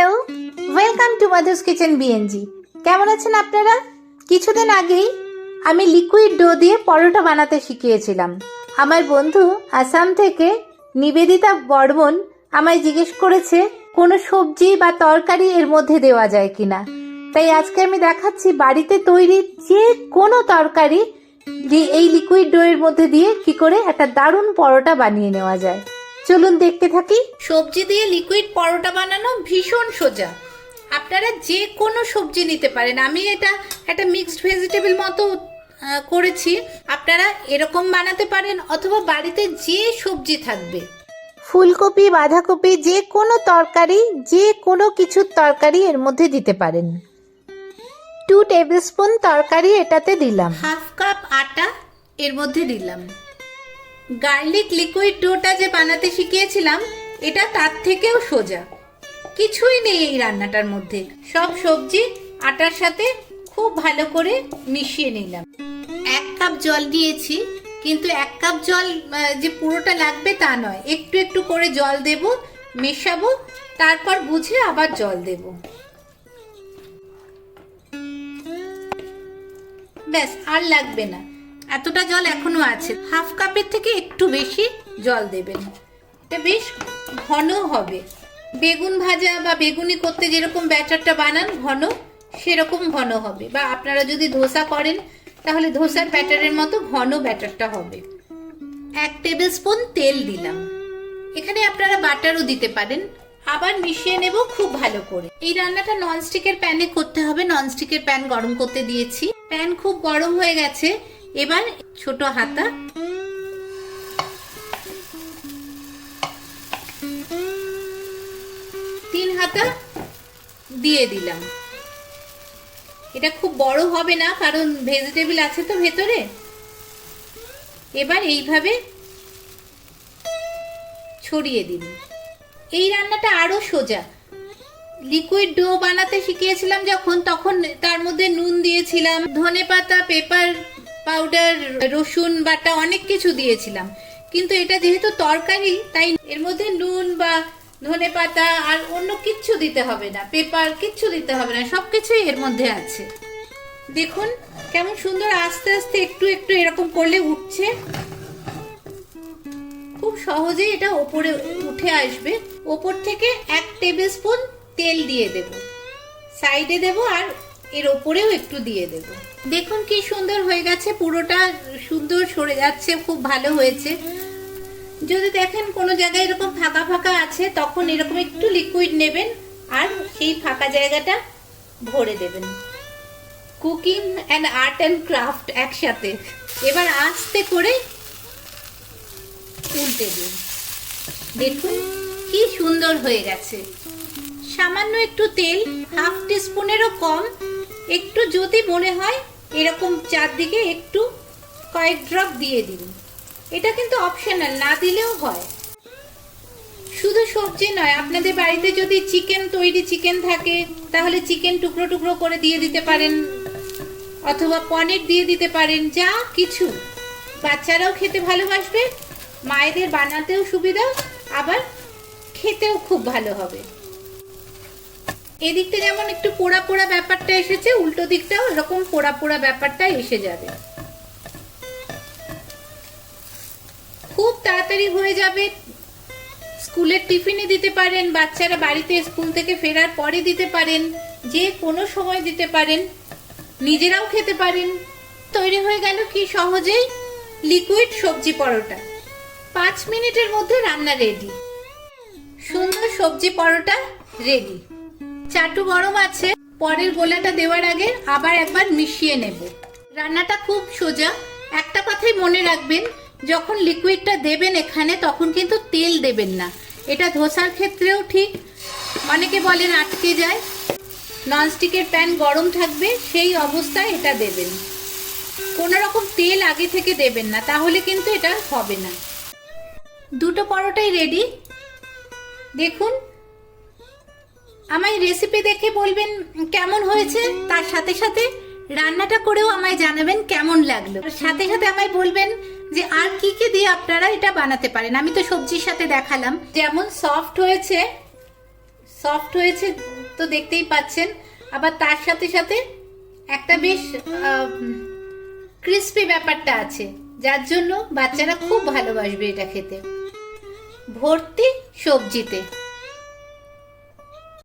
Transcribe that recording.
Hello, welcome to Madhu's kitchen বিএনজি। কেমন আছেন আপনারা? কিছুদিন আগেই আমি লিকুইড ডো দিয়ে পরোটা বানাতে শিখিয়েছিলাম। আমার বন্ধু আসাম থেকে নিবেদিতা বর্মন আমায় জিজ্ঞেস করেছে কোনো সবজি বা তরকারি এর মধ্যে দেওয়া যায় কিনা। তাই আজকে আমি দেখাচ্ছি বাড়িতে তৈরি যে কোনো তরকারি এই লিকুইড ডো এর মধ্যে দিয়ে কি করে একটা দারুণ পরোটা বানিয়ে নেওয়া যায়। চলুন দেখতে থাকি। সবজি দিয়ে লিকুইড পরোটা বানানো ভীষণ সোজা। আপনারা যে কোনো সবজি নিতে পারেন। আমি এটা একটা মিক্সড ভেজিটেবল মতো করেছি। আপনারা এরকম বানাতে পারেন অথবা বাড়িতে যে সবজি থাকবে, ফুলকপি, বাঁধাকপি, যে কোনো তরকারি, যে কোনো কিছুর তরকারি এর মধ্যে দিতে পারেন। 2 টেবিলস্পুন তরকারি এটাতে দিলাম। হাফ কাপ আটা এর মধ্যে দিলাম। গার্লিক লিকুইড ডোটা যে বানাতে শিখিয়েছিলাম এটা তার থেকেও সোজা, কিছুই নেই এই রান্নাটার মধ্যে। সব সবজি আটার সাথে খুব ভালো করে মিশিয়ে নিলাম। 1 কাপ জল দিয়েছি, কিন্তু 1 কাপ জল যে পুরোটা লাগবে তা নয়, একটু একটু করে জল দেব, মেশাবো, তারপর বুঝে আবার জল দেব। ব্যাস, আর লাগবে না, এতটা জল এখনো আছে। হাফ কাপের থেকে একটু বেশি জল দেবেন। এটা বেশ ঘন হবে। বেগুন ভাজা বা বেগুনি করতে যেরকম ব্যাটারটা বানান ঘন, সেরকম ঘন হবে। বা আপনারা যদি ধোসা করেন তাহলে ধোসার ব্যাটারের মতো ঘন ব্যাটারটা হবে। 1 টেবিলস্পুন তেল দিলাম। এখানে আপনারা বাটারও দিতে পারেন। আবার মিশিয়ে নেব খুব ভালো করে। এই রান্নাটা ননস্টিকের প্যানে করতে হবে। ননস্টিকের প্যান গরম করতে দিয়েছি। প্যান খুব গরম হয়ে গেছে। এবার ছোট হাতা, 3 হাতা দিয়ে দিলাম। এটা খুব বড় হবে না, কারণ ভেজিটেবল আছে তো ভেতরে। এবার এইভাবে ছড়িয়ে দিন। এই রান্নাটা আরো সোজা। লিকুইড ডো বানাতে শিখিয়েছিলাম যখন, তখন তার মধ্যে নুন দিয়েছিলাম, ধনেপাতা, পেপার পাউডার, রসুন বাটা, অনেক কিছু দিয়েছিলাম। কিন্তু এটা যেহেতু তরকারি, তাই এর মধ্যে নুন বা ধনেপাতা আর অন্য কিচ্ছু দিতে হবে না, পেপার কিচ্ছু দিতে হবে না, সবকিছুই এর মধ্যে আছে। দেখুন কেমন সুন্দর আস্তে আস্তে একটু একটু এরকম করলে উঠছে। খুব সহজেই এটা ওপরে উঠে আসবে। ওপর থেকে 1 টেবিলস্পুন তেল দিয়ে দেব, সাইডে দেব, আর এর ওপরেও একটু দিয়ে দেব। দেখুন কি সুন্দর হয়ে গেছে, পুরোটা সুন্দর সরে যাচ্ছে, খুব ভালো হয়েছে। যদি দেখেন কোনো জায়গায় এরকম ফাঁকা ফাঁকা আছে, তখন এরকম একটু লিকুইড নেবেন আর সেই ফাঁকা জায়গাটা ভরে দেবেন। Cooking and art and craft একসাথে। এবার আস্তে করে উল্টে দিন। দেখুন কি সুন্দর হয়ে গেছে। সামান্য একটু তেল, হাফ টিস্পুনেরও কম, একটু যদি মনে হয় এরকম চারদিকে একটু কয়েক ড্রপ দিয়ে দিন। এটা কিন্তু অপশনাল, না দিলেও হয়। শুধু সবজি নয়, আপনাদের বাড়িতে যদি তৈরি চিকেন থাকে তাহলে চিকেন টুকরো টুকরো করে দিয়ে দিতে পারেন, অথবা পনির দিয়ে দিতে পারেন। যা কিছু, বাচ্চারাও খেতে ভালোবাসবে, মায়েদের বানাতেও সুবিধা, আবার খেতেও খুব ভালো হবে। এদিকটা যেমন একটু পোড়া পোড়া ব্যাপারটা এসেছে, উল্টো দিকটাও এরকম পোড়া পোড়া ব্যাপারটা এসে যাবে। খুব তাড়াতাড়ি হয়ে যাবে। স্কুলের টিফিনে দিতে পারেন, বাচ্চারা বাড়িতে স্কুল থেকে ফেরার পরে দিতে পারেন, যে কোনো সময় দিতে পারেন, নিজেরাও খেতে পারেন। তৈরি হয়ে গেল কি সহজেই লিকুইড সবজি পরোটা। 5 মিনিটের মধ্যে রান্না রেডি। সুন্দর সবজি পরোটা রেডি। চাটু গরম আছে, পরের গোলাটা দেওয়ার আগে আবার একবার মিশিয়ে নেব। রান্নাটা খুব সোজা। একটা কথাই মনে রাখবেন, যখন লিকুইডটা দেবেন এখানে, তখন কিন্তু তেল দেবেন না। এটা ধোসার ক্ষেত্রেও ঠিক। অনেকে বলেন আটকে যায়। ননস্টিকের প্যান গরম থাকবে, সেই অবস্থায় এটা দেবেন। কোনো রকম তেল আগে থেকে দেবেন না, তাহলে কিন্তু এটা হবে না। দুটো পরোটাই রেডি। দেখুন, আমায় রেসিপি দেখে বলবেন কেমন হয়েছে, তার সাথে সাথে রান্নাটা করেও আমায় জানাবেন কেমন লাগলো। সাথে সাথে আমায় বলবেন যে আর কি কি দিয়ে আপনারা এটা বানাতে পারেন। আমি তো সবজির সাথে দেখালাম, যেমন সফট হয়েছে সফট হয়েছে তো দেখতেই পাচ্ছেন, আবার তার সাথে সাথে একটা বেশ ক্রিস্পি ব্যাপারটা আছে, যার জন্য বাচ্চারা খুব ভালোবাসবে এটা খেতে। ভর্তি সবজিতে।